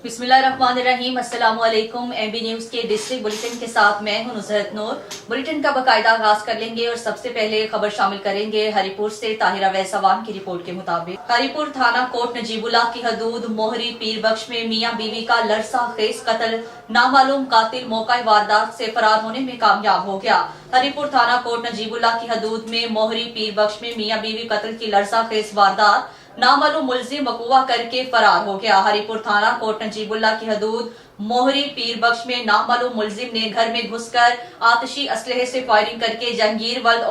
बिस्मिल्लाहिर्रहमानिर्रहीम। अस्सलाम वालेकुम। एमबी न्यूज के डिस्ट्रिक्ट बुलेटिन के साथ मैं हूं नुसरत नूर। बुलेटिन का बाकायदा आगाज कर लेंगे और सबसे पहले खबर शामिल करेंगे हरिपुर से। ताहिरा वैसवान की रिपोर्ट के मुताबिक हरिपुर थाना कोट नजीबुल्लाह की हदूद मोहरी पीर बख्श में मियां बीवी का लरसा खेज कत्ल, नामालूम कातिल मौका वारदात से फरार होने में कामयाब हो गया। हरिपुर थाना कोट नजीबुल्लाह की हदूद में मोहरी पीर बख्श में मियां बीवी कत्ल की लरसा खेज वारदात, नामालूम मुलजिम वकूआ करके फरार हो गया। हरिपुर थाना कोट नजीबुल्लाह की हदूद मोहरी पीर बख्श में नामालूम मुलजिम ने घर में घुसकर आतिशी असलहे से फायरिंग करके जहांगीर वल्द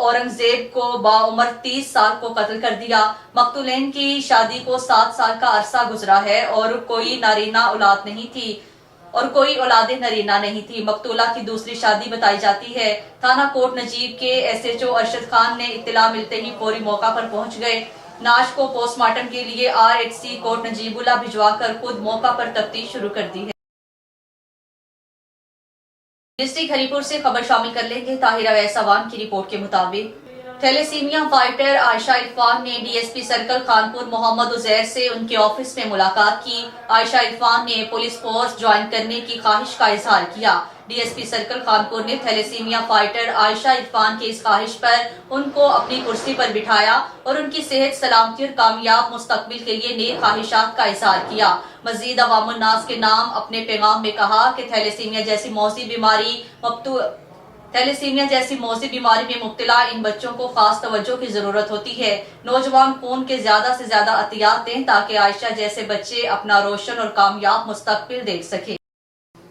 औरंगजेब को बाउमर 30 साल को कत्ल कर दिया। मकतूलैन की शादी को 7 साल का अरसा गुजरा है और कोई औलादे नरीना नहीं थी। मकतूला की दूसरी शादी बताई जाती है। थाना कोट नजीब के SHO अरशद खान ने इत्तला मिलते ही फौरी मौका पर पहुंच गए। नाश को पोस्टमार्टम के लिए RH कोट नजीबुल्लाह भिजवाकर खुद मौका पर तफ्तीश शुरू कर दी है। डिस्ट्रिक्ट हरिपुर से खबर शामिल कर लेंगे। ताहिरा वैसवान की रिपोर्ट के मुताबिक थैलेसीमिया फाइटर आयशा इरफान ने DSP सर्कल खानपुर मोहम्मद उजैर से उनके ऑफिस में मुलाकात की। आयशा इरफान ने पुलिस फोर्स ज्वाइन करने की ख्वाहिश का इजहार किया। DSP सर्कल खानपुर ने थैलेसीमिया फाइटर आयशा इरफान की इस ख्वाहिश पर उनको अपनी कुर्सी पर बिठाया और उनकी सेहत, सलामती और कामयाब मुस्तकबिल के लिए नेक ख्वाहिशात का इजहार किया। मजीद अवामुन नास के नाम अपने पैगाम में कहा कि थैलेसीमिया जैसी मौसी बीमारी में मुब्तला इन बच्चों को खास तवज्जो की जरूरत होती है। नौजवान खून के ज्यादा से ज्यादा अतियात दें ताकि आयशा जैसे बच्चे अपना रोशन और कामयाब मुस्तकबिल देख सके।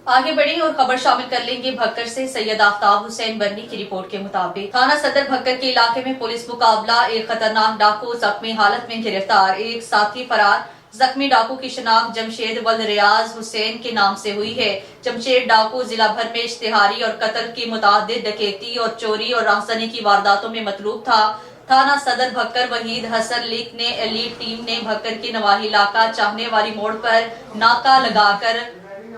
आगे बढ़े और खबर शामिल कर लेंगे भक्कर से। सैयद आफ्ताब हुसैन बर्नी की रिपोर्ट के मुताबिक थाना सदर भक्कर के इलाके में पुलिस मुकाबला, एक खतरनाक डाकू जख्मी हालत में गिरफ्तार, एक साथी फरार। जख्मी डाकू की शनाख्त जमशेद वल्द रियाज हुसैन के नाम से हुई है। जमशेद डाकू जिला भर में इश्तिहारी और कत्ल की मुतादिद डकैती और चोरी और राहजनी की वारदातों में मतलूब था। थाना सदर भक्कर वहीद हसन लीग ने एलीट टीम ने भक्कर के नवाही इलाका चाहने वाली मोड़ पर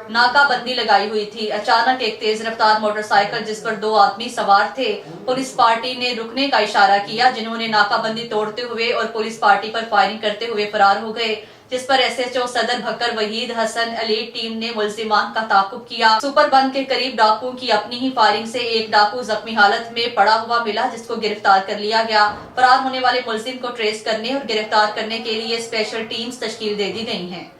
नाकाबंदी लगाई हुई थी। अचानक एक तेज रफ्तार मोटरसाइकिल जिस पर 2 आदमी सवार थे, पुलिस पार्टी ने रुकने का इशारा किया, जिन्होंने नाकाबंदी तोड़ते हुए और पुलिस पार्टी पर फायरिंग करते हुए फरार हो गए। जिस पर SHO सदर भक्कर वहीद हसन एलीट टीम ने मुलजिमान का ताकुब किया। सुपर बंद के करीब डाकुओं की अपनी ही फायरिंग से एक डाकू जख्मी हालत में पड़ा हुआ मिला, जिसको गिरफ्तार कर लिया गया। फरार होने वाले मुलजिम को ट्रेस करने और गिरफ्तार करने के लिए स्पेशल टीम्स तश्कील दे दी गई हैं।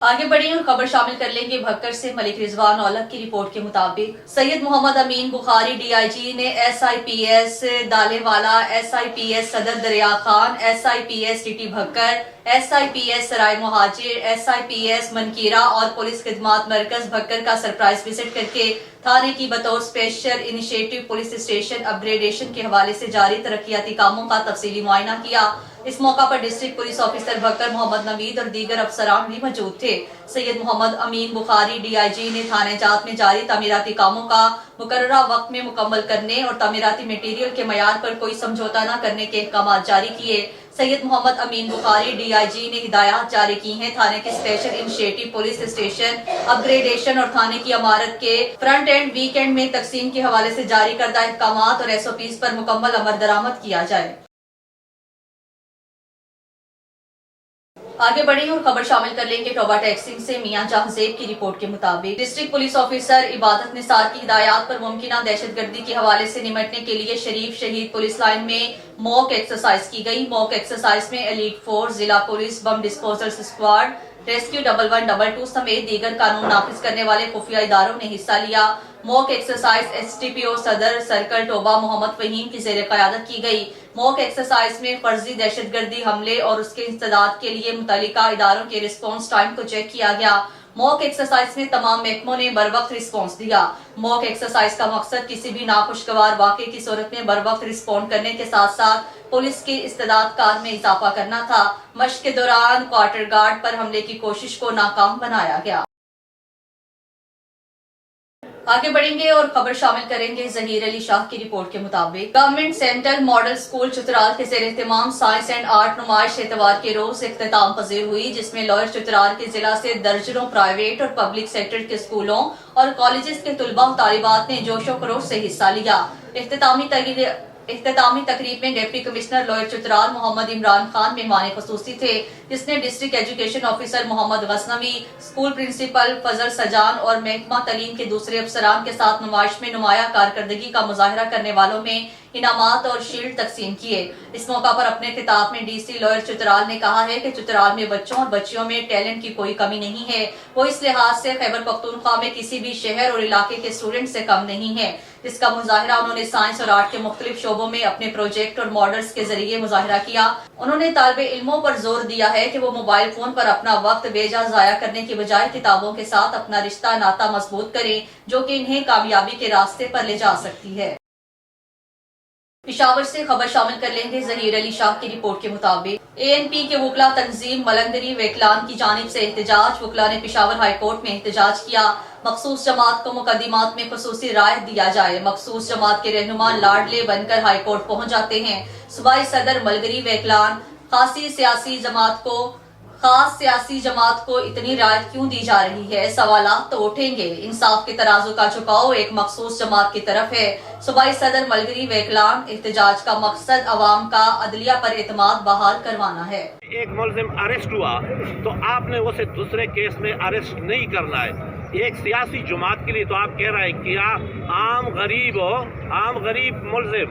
आगे बढ़े और खबर शामिल कर लेंगे भक्कर से। मलिक रिजवान औलख की रिपोर्ट के मुताबिक सैयद मोहम्मद अमीन बुखारी DIG ने SIPS दालेवाला, SIPS सदर दरिया Khan, SIPS TT Bhakkar, SIPS सराय मुहाजिर, SIPS मनकीरा और पुलिस खिदमात मरकज भक्कर का सरप्राइज विजिट करके थाने की बतौर special initiative police station upgradation के हवाले से जारी तरक्याती कामों का तफसीली मुआयना किया। इस मौका पर district police officer Bhakkar Mohammad Naveed और दीगर अफसरान भी मौजूद थे। सैयद मोहम्मद अमीन बुखारी DIG ने थाने जात में जारी तामीराती कामों का मुकर्ररा वक्त में मुकम्मल करने और तामीराती मटीरियल के मयार पर कोई समझौता न करने के अहकाम जारी किए। सैयद मोहम्मद अमीन बुखारी DIG ने हिदायत जारी की हैं थाने के special initiative police station upgradation और थाने की इमारत के फ्रंट एंड वीकेंड में तकसीम के हवाले से जारी करदा अहकाम और SOPs पर मुकम्मल अमल दरामद किया जाए। आगे बढ़े और खबर शामिल कर लेंगे टोबा टैक्सिंग से। मियां जहांजेब की रिपोर्ट के मुताबिक डिस्ट्रिक्ट पुलिस ऑफिसर इबादत निसार की हिदायत पर मुमकिना दहशतगर्दी के हवाले से निपटने के लिए शरीफ शहीद पुलिस लाइन में मॉक एक्सरसाइज की गई। मॉक एक्सरसाइज में एलीट फोर्स, जिला police bomb disposal squad, rescue 1112 समेत दीगर कानून नाफिज करने वाले खुफिया इदारों ने हिस्सा लिया। मॉक एक्सरसाइज STPO सदर सर्कल टोबा मोहम्मद फहीम की जेर क़यादत की गई। मॉक एक्सरसाइज में फर्जी दहशतगर्दी हमले और उसके इंसदाद के लिए मुतल्लिका इदारों के रिस्पॉन्स टाइम को चेक किया गया। मॉक एक्सरसाइज में तमाम महकमों ने बर वक्त रिस्पॉन्स दिया। मॉक एक्सरसाइज का मकसद किसी भी नाखुशगवार वाक़े की सूरत में बर वक्त रिस्पॉन्ड करने के साथ साथ पुलिस की इस्तेदाद कार में इजाफा करना था। मश्क के दौरान क्वार्टर गार्ड पर हमले की कोशिश को नाकाम बनाया गया। आगे बढ़ेंगे और खबर शामिल करेंगे जहीर अली शाह की रिपोर्ट के मुताबिक government central model school Chitral के जेर एहतमाम साइंस एंड आर्ट नुमाइश इतवार के रोज इख्तिताम पजीर हुई, जिसमें लॉयर चित्राल के जिला से दर्जनों प्राइवेट और पब्लिक सेक्टर के स्कूलों और कॉलेजेस के तुलबा और तालिबात ने जोशो खरोश से हिस्सा लिया। इख्तितामी इख्तितामी तकरीब में deputy commissioner lower Chitral Mohammad Imran Khan मेहमान खसूसी थे, जिसने district education officer Mohammad Ghaznavi, school principal Fazal Sajan और महकमा तलीम के दूसरे अफसरान के साथ नुमाइश में नुमाया कारकर्दगी का मुजाहरा करने वालों में इनामात और शील्ड तकसीम किए। इस मौका पर अपने खिताब में डीसी लॉयर चित्राल ने कहा है कि चित्राल में बच्चों और बच्चियों में टैलेंट की कोई कमी नहीं है। वो इस लिहाज से खैबर पख्तूनख्वा में किसी भी शहर और इलाके के स्टूडेंट से कम नहीं है, जिसका मुजाहिरा उन्होंने साइंस और आर्ट के मुख्तलिफ शोबों में अपने प्रोजेक्ट और मॉडल्स के जरिए मुजाहिरा किया। उन्होंने तालिबे इल्मों पर जोर दिया है कि वो मोबाइल फोन पर अपना वक्त बेजा जाया करने की बजाय किताबों के साथ अपना रिश्ता नाता मजबूत करें, जो कि इन्हें कामयाबी के रास्ते पर ले जा सकती है। पिशावर से खबर शामिल कर लेंगे। जहीर अली शाह की रिपोर्ट के मुताबिक ANP के वकला तंजीम मलंगरी वेकलान की जानिब से एहतजाज। वकला ने पिशावर हाई कोर्ट में एहतजाज किया। मखसूस जमात को मुकदमात में खुसूसी राय दिया जाए। मखसूस जमात के रहनुमा लाडले बनकर हाई कोर्ट पहुंच जाते हैं। सूबाई सदर मलंगरी वेकलान खास सियासी जमात को इतनी राहत क्यों दी जा रही है? सवालात तो उठेंगे। इंसाफ के तराजू का झुकाव एक मखसूस जमात की तरफ है। सूबाई सदर मलंगरी वेकलान एहतजाज का मकसद अवाम का अदलिया पर एतमाद बहाल करवाना है। एक मुलजिम अरेस्ट हुआ तो आपने उसे दूसरे केस में अरेस्ट नहीं करना है। एक सियासी जमात के लिए तो आप कह रहे हैं कि आम गरीब मुलजिम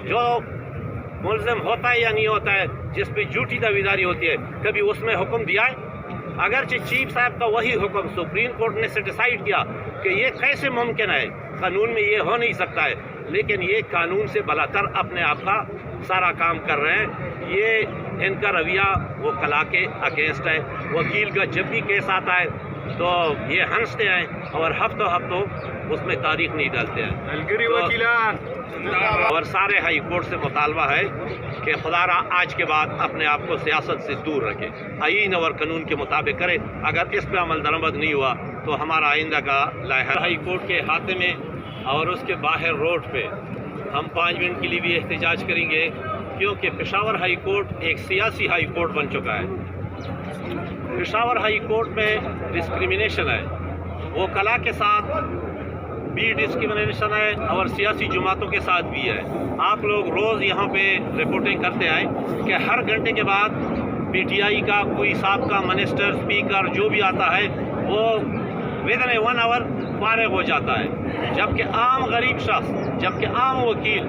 जो मुलजिम होता है या नहीं होता है, जिस पे झूठी दावेदारी होती है, कभी उसमें हुक्म दिया है? अगरचे चीफ साहब का वही हुक्म सुप्रीम कोर्ट ने से डिसाइड किया कि ये कैसे मुमकिन है, कानून में ये हो नहीं सकता है, लेकिन ये कानून से बलातर अपने आप का सारा काम कर रहे हैं। ये इनका रवैया वो कला के अगेंस्ट है। वकील का जब भी केस आता है तो ये हंसते हैं और हफ्तों उसमें तारीख नहीं डालते हैं। तो और सारे हाई कोर्ट से मुतालबा है कि खुदारा आज के बाद अपने आप को सियासत से दूर रखे, आईन और कानून के मुताबिक करे। अगर इस पे अमल दरामद नहीं हुआ तो हमारा आइंदा का लाहर हाई कोर्ट के हाथे में और उसके बाहर रोड पे हम 5 मिनट के लिए भी एहतजाज करेंगे, क्योंकि पेशावर हाई कोर्ट एक सियासी हाई कोर्ट बन चुका है। पेशावर हाई कोर्ट में डिस्क्रिमिनेशन है, वो कला के साथ भी डिस्क्रिमिनेशन है और सियासी जमातों के साथ भी है। आप लोग रोज़ यहाँ पे रिपोर्टिंग करते आए कि हर घंटे के बाद PTI का कोई साबका मिनिस्टर स्पीकर जो भी आता है वो विदिन 1 आवर फारिग हो जाता है, जबकि आम गरीब शख्स, जबकि आम वकील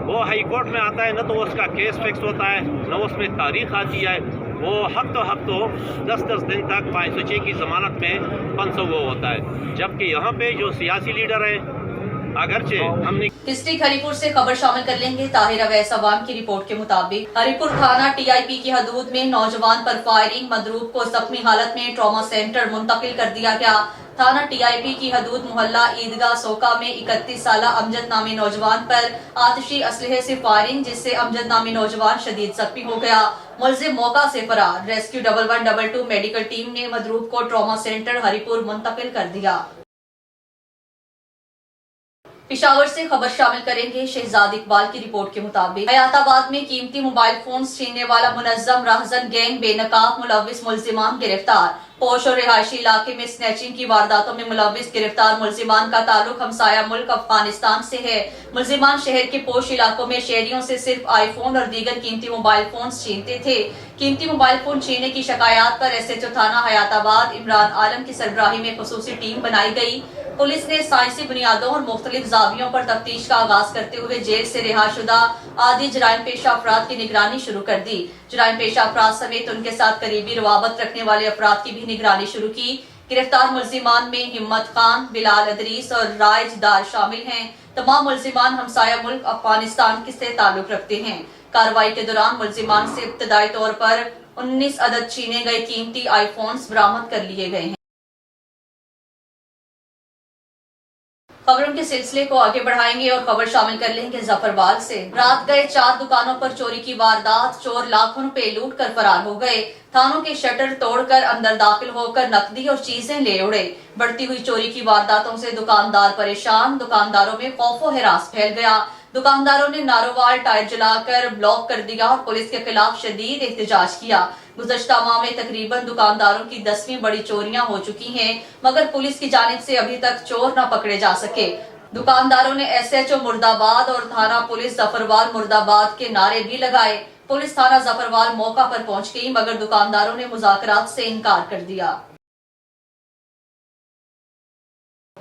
वो हाई कोर्ट में आता है, न तो उसका केस फिक्स होता है, न उसमें तारीख आती है। वो हफ्तों 10 दिन तक 506 की जमानत में 500 वो होता है, जबकि यहाँ पे जो सियासी लीडर है, अगरचे हमने डिस्ट्रिक्ट हरिपुर से खबर शामिल कर लेंगे। ताहिर अवैस अवाम की रिपोर्ट के मुताबिक हरिपुर थाना TIP की हदूद में नौजवान पर फायरिंग, मदरूब को जख्मी हालत में ट्रॉमा सेंटर मुंतकिल कर दिया गया। थाना TIP की हदूद मोहल्ला ईदगाह सोका में 31 साल अमजद नामी नौजवान पर आतिशी असलहे से फायरिंग, जिससे अमजद नामी नौजवान शदीद जख्मी हो गया। मुलजिम मौका से फरार। रेस्क्यू 1112 मेडिकल टीम ने मदरूब को ट्रॉमा सेंटर हरिपुर मुंतकिल कर दिया। पिशावर से खबर शामिल करेंगे। शहजाद इकबाल की रिपोर्ट के मुताबिक हयाताबाद में कीमती मोबाइल फोन छीनने वाला मुनज्जम राहजन गैंग बेनकाब मुलविस मुलजिमान गिरफ्तार। पोश और रिहायशी इलाके में स्नैचिंग की वारदातों में मुलविस गिरफ्तार मुलजिमान का ताल्लुक हमसाया मुल्क अफगानिस्तान से है। मुलजिमान शहर के पोश इलाकों में शहरियों से सिर्फ आईफोन और दीगर कीमती मोबाइल फोन छीनते थे। कीमती मोबाइल फोन छीनने की शिकायत पर SHO थाना हयाताबाद इमरान आलम की सरबराही में खुसूसी टीम बनाई गई। पुलिस ने साइंसी बुनियादों और मुख्तलिफ जावियों पर तफ्तीश का आगाज करते हुए जेल से रिहाशुदा आदि जराइम पेशा अफराद की निगरानी शुरू कर दी। जराइम पेशा अफराद समेत उनके साथ करीबी रवाबत रखने वाले अफराद की भी निगरानी शुरू की। गिरफ्तार मुलजिमान में हिम्मत खान, बिलाल अदरीस और राइज दार शामिल हैं। तमाम मुलजिमान हमसाया मुल्क अफगानिस्तान से ताल्लुक रखते हैं। कार्रवाई के दौरान मुलजिमान से इब्तदाई तौर पर 19 अदद छीने गए कीमती आईफोन्स बरामद कर लिए गए हैं। खबरों के सिलसिले को आगे बढ़ाएंगे और खबर शामिल कर लेंगे जफरवाल से। रात गए 4 दुकानों पर चोरी की वारदात। चोर लाखों रुपए लूट कर फरार हो गए। थानों के शटर तोड़कर अंदर दाखिल होकर नकदी और चीजें ले उड़े। बढ़ती हुई चोरी की वारदातों से दुकानदार परेशान। दुकानदारों में खौफो हिरास फैल गया। दुकानदारों ने नारोवाल टायर जलाकर ब्लॉक कर दिया और पुलिस के खिलाफ शदीद एहतजाज किया। गुज़श्ता माह में तकरीबन दुकानदारों की 10वीं बड़ी चोरियां हो चुकी हैं, मगर पुलिस की जानिब से अभी तक चोर न पकड़े जा सके। दुकानदारों ने SHO मुर्दाबाद और थाना पुलिस जफरवाल मुर्दाबाद के नारे भी लगाए। पुलिस थाना जफरवाल मौका पर पहुंच गई, मगर दुकानदारों ने मुज़ाकरात से इनकार कर दिया।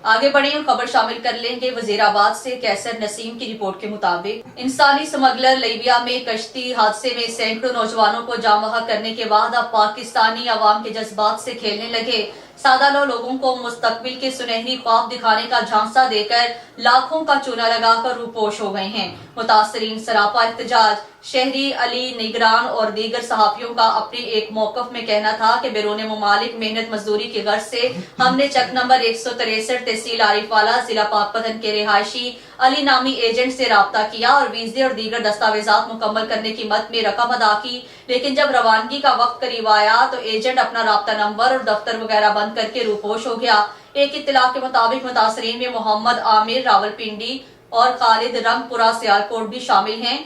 आगे बढ़े और खबर शामिल कर लेंगे वजीराबाद से कैसर नसीम की रिपोर्ट के मुताबिक इंसानी स्मगलर लीबिया में कश्ती हादसे में सैकड़ों नौजवानों को जामबहक करने के बाद अब पाकिस्तानी अवाम के जज्बात से खेलने लगे। सादा लोगों को मुस्तकबिल के सुनहरी ख्वाब दिखाने का झांसा देकर लाखों का चूना लगाकर रूपोश हो गए हैं। मुतासरीन सरापा एहतजाज। शहरी अली निगरान और दीगर सहाफियों का अपने एक मौकफ में कहना था कि बैरून मुमालिक मेहनत मजदूरी की गर्ज से हमने चक नंबर 163 तहसील आरिफवाला जिला पाकपतन के रिहायशी अली नामी एजेंट से राब्ता किया और वीजे और दीगर दस्तावेजात मुकम्मल करने की मद में रकम अदा की, लेकिन जब रवानगी का वक्त करीब आया तो एजेंट अपना राब्ता नंबर और दफ्तर वगैरह बंद करके रूपोश हो गया। एक इत्तला के मुताबिक मुतासरीन में मोहम्मद आमिर रावलपिंडी और खालिद रंगपुरा सियालकोट भी शामिल हैं,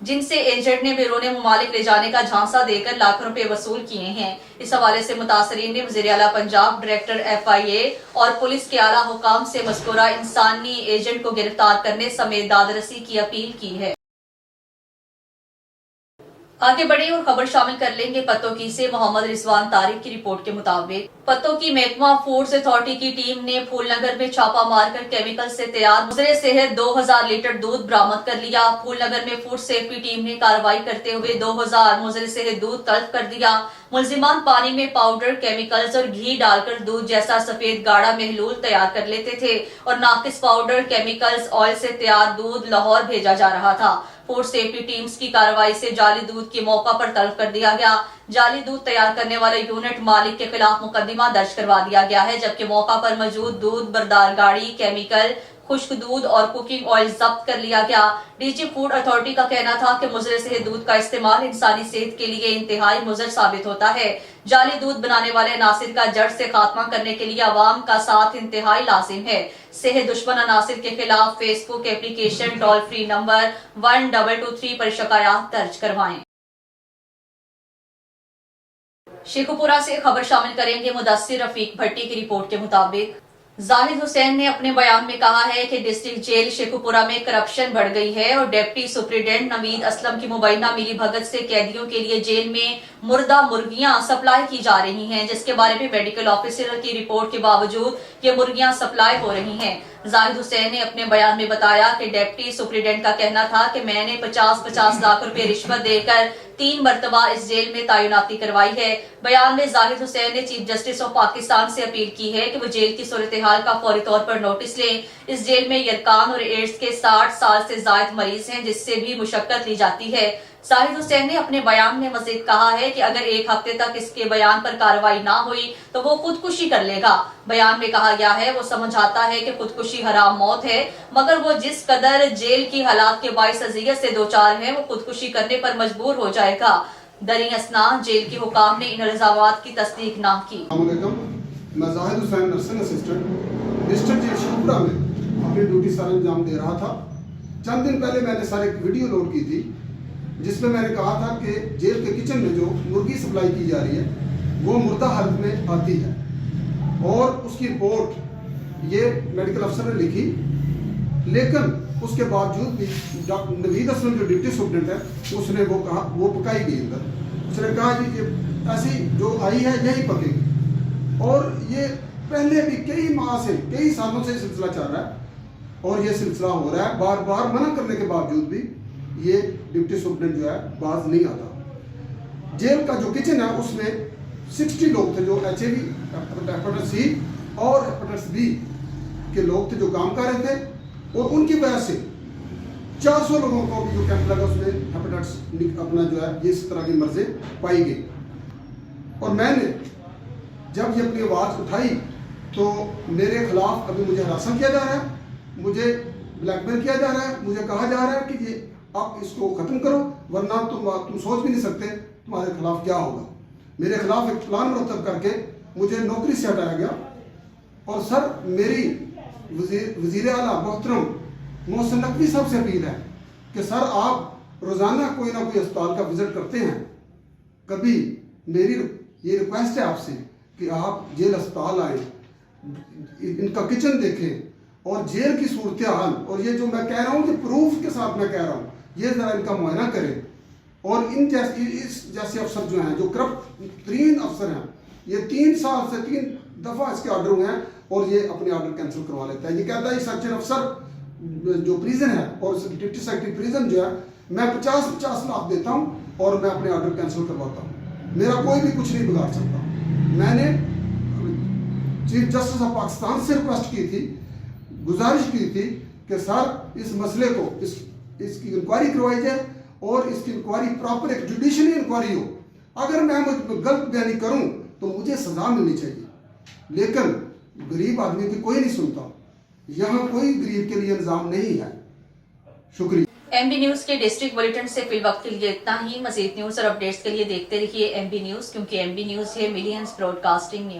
जिनसे एजेंट ने बैरून मुमालिक ले जाने का झांसा देकर लाखों रुपए वसूल किए हैं। इस हवाले से मुतासरीन ने वज़ीर आला पंजाब, डायरेक्टर FIA और पुलिस के आला हुकाम से मज़कूरा इंसानी एजेंट को गिरफ्तार करने समेत दादरसी की अपील की है। आगे बढ़े और खबर शामिल कर लेंगे पत्तोकी से मोहम्मद रिजवान तारिक की रिपोर्ट के मुताबिक पत्तोकी महकमा फूड्स अथॉरिटी की टीम ने फूलनगर में छापा मारकर केमिकल से तैयार मुजरे सेहत 2000 लीटर दूध बरामद कर लिया। फूलनगर में फूड सेफ्टी टीम ने कार्रवाई करते हुए 2000 मुजरे सेहत दूध तलब कर दिया। मुलजिमान पानी में पाउडर, केमिकल्स और घी डालकर दूध जैसा सफेद गाढ़ा महलूल तैयार कर लेते थे और नाकिस पाउडर, केमिकल्स, ऑयल से तैयार दूध लाहौर भेजा जा रहा था। फूड सेफ्टी टीम्स की कार्रवाई से जाली दूध की मौका पर तलब कर दिया गया। जाली दूध तैयार करने वाले यूनिट मालिक के खिलाफ मुकदमा दर्ज करवा दिया गया है, जबकि मौका पर मौजूद दूध बरदार गाड़ी, केमिकल, खुश्क दूध और कुकिंग ऑयल जब्त कर लिया गया। डीजी फूड अथॉरिटी का कहना था कि मुजरे से दूध का इस्तेमाल इंसानी सेहत के लिए इंतहाई मुजर साबित होता है। जाली दूध बनाने वाले अनासिर का जड़ से खात्मा करने के लिए अवाम का साथ इंतहाई लाजिम है। सेहत दुश्मन अनासिर के खिलाफ Facebook application, toll free number 1223 पर शिकायत दर्ज करवाएं। शेखुपुरा से खबर शामिल करेंगे मुदस्सिर रफीक भट्टी की रिपोर्ट के मुताबिक जाहिद हुसैन ने अपने बयान में कहा है कि डिस्ट्रिक्ट जेल शेखुपुरा में करप्शन बढ़ गई है और डिप्टी सुप्रिटेंडेंट नवीद असलम की मुबैना मिली भगत से कैदियों के लिए जेल में मुर्दा मुर्गियां सप्लाई की जा रही हैं, जिसके बारे में मेडिकल ऑफिसर की रिपोर्ट के बावजूद ये मुर्गियां सप्लाई हो रही हैं। जाहिद हुसैन ने अपने बयान में बताया कि डिप्टी सुप्रिटेंडेंट का कहना था कि मैंने 50-50 लाख रुपए रिश्वत देकर 3 मरतबा इस जेल में तैनाती करवाई है। बयान में जाहिद हुसैन ने चीफ जस्टिस ऑफ पाकिस्तान से अपील की है कि वो जेल की सूरत हाल का फौरी तौर पर नोटिस लें। इस जेल में यरकान और एड्स के 60 साल से जायद मरीज हैं, जिससे भी मुशक्कत ली जाती है। जाहिद हुसैन ने अपने बयान में मजीद कहा है कि अगर एक हफ्ते तक इसके बयान पर कार्रवाई ना हुई तो वो खुदकुशी कर लेगा। बयान में कहा गया है वो समझाता है कि खुदकुशी हराम मौत है, मगर वो जिस कदर जेल की हालात के बाइस अजियत से दो चार है वो खुदकुशी करने पर मजबूर हो जाएगा। दरी असना जेल के हुकाम ने इन इल्जामात की तस्दीक ना की। मैं Zahid Hussain nursing assistant district jail Sheikhupura में अपनी ड्यूटी सर अंजाम दे रहा था। चंद दिन पहले मैंने सर एक वीडियो लोड की थी जिसमें मैंने कहा था कि जेल के किचन में जो मुर्गी सप्लाई की जा रही है वो मुर्दा हालत में आती है और उसकी रिपोर्ट ये मेडिकल अफसर ने लिखी, लेकिन उसके बावजूद भी डॉक्टर नवीद असलम जो डिप्टी सुप्रिटेंडेंट है उसने वो कहा वो पकाई गई अंदर। उसने कहा जी ये ऐसी जो आई है यही पकेगी और ये पहले भी कई माह से कई सालों से सिलसिला चल रहा है और ये सिलसिला हो रहा है। बार बार मना करने के बावजूद भी ये डिप्टी सुप्रिटेंडेंट जो है बाज नहीं आता। जेल का जो किचन है उसमें 60 लोग थे जो HIV, हेपेटाइटिस C और हेपेटाइटिस B के लोग थे जो काम कर रहे थे और उनकी वजह से 400 लोगों को भी जो कैंप लगा उसमें हेपेटाइटिस अपना जो है ये इस तरह की मर्जें पाई गई। और मैंने जब ये अपनी आवाज़ उठाई तो मेरे खिलाफ अभी मुझे हरासा किया जा रहा है, मुझे ब्लैकमेल किया जा रहा है, मुझे कहा जा रहा है कि ये आप इसको ख़त्म करो वरना तुम सोच भी नहीं सकते तुम्हारे खिलाफ क्या होगा। मेरे खिलाफ एक प्लान मुरतब करके मुझे नौकरी से हटाया गया। और सर मेरी वज़ीर आला मोहतरम मोहसिन नकवी साहब से अपील है कि सर आप रोज़ाना कोई ना कोई अस्पताल का विज़िट करते हैं, कभी मेरी ये रिक्वेस्ट है आपसे कि आप जेल अस्पताल आए, इनका किचन देखें और जेल की सूरत हाल, और ये जो मैं कह रहा हूँ कि प्रूफ के साथ मैं कह रहा हूँ, ये ज़रा इनका मुआयना करें। और इन जैसे अफसर जो हैं, जो करप्ट तरीन अफसर हैं, ये 3 साल से 3 दफ़ा इसके ऑर्डर हुए हैं और ये अपने ऑर्डर कैंसिल करवा लेता है। ये कहता है सर्जन अफसर जो प्रिजन है और डिप्टी सेक्रेटरी प्रिजन जो है, मैं 50-50 लाख देता हूँ और मैं अपने ऑर्डर कैंसिल करवाता हूँ, मेरा कोई भी कुछ नहीं बिगाड़ सकता। मैंने चीफ जस्टिस ऑफ पाकिस्तान से रिक्वेस्ट की थी, गुजारिश की थी कि सर इस मसले को इसकी इंक्वायरी करवाई जाए और इसकी इंक्वायरी प्रॉपर एक जुडिशरी इंक्वायरी हो। अगर मैं गलत बयानी करूं तो मुझे सजा मिलनी चाहिए, लेकिन गरीब आदमी की कोई नहीं सुनता। यहाँ कोई गरीब के लिए इंतजाम नहीं है। शुक्रिया। एमबी न्यूज के डिस्ट्रिक्ट बुलेटिन से फिल वक्त के लिए इतना ही। मजीद न्यूज और अपडेट्स के लिए देखते रहिए एमबी न्यूज, क्योंकि एमबी न्यूज है मिलियंस ब्रॉडकास्टिंग न्यूज।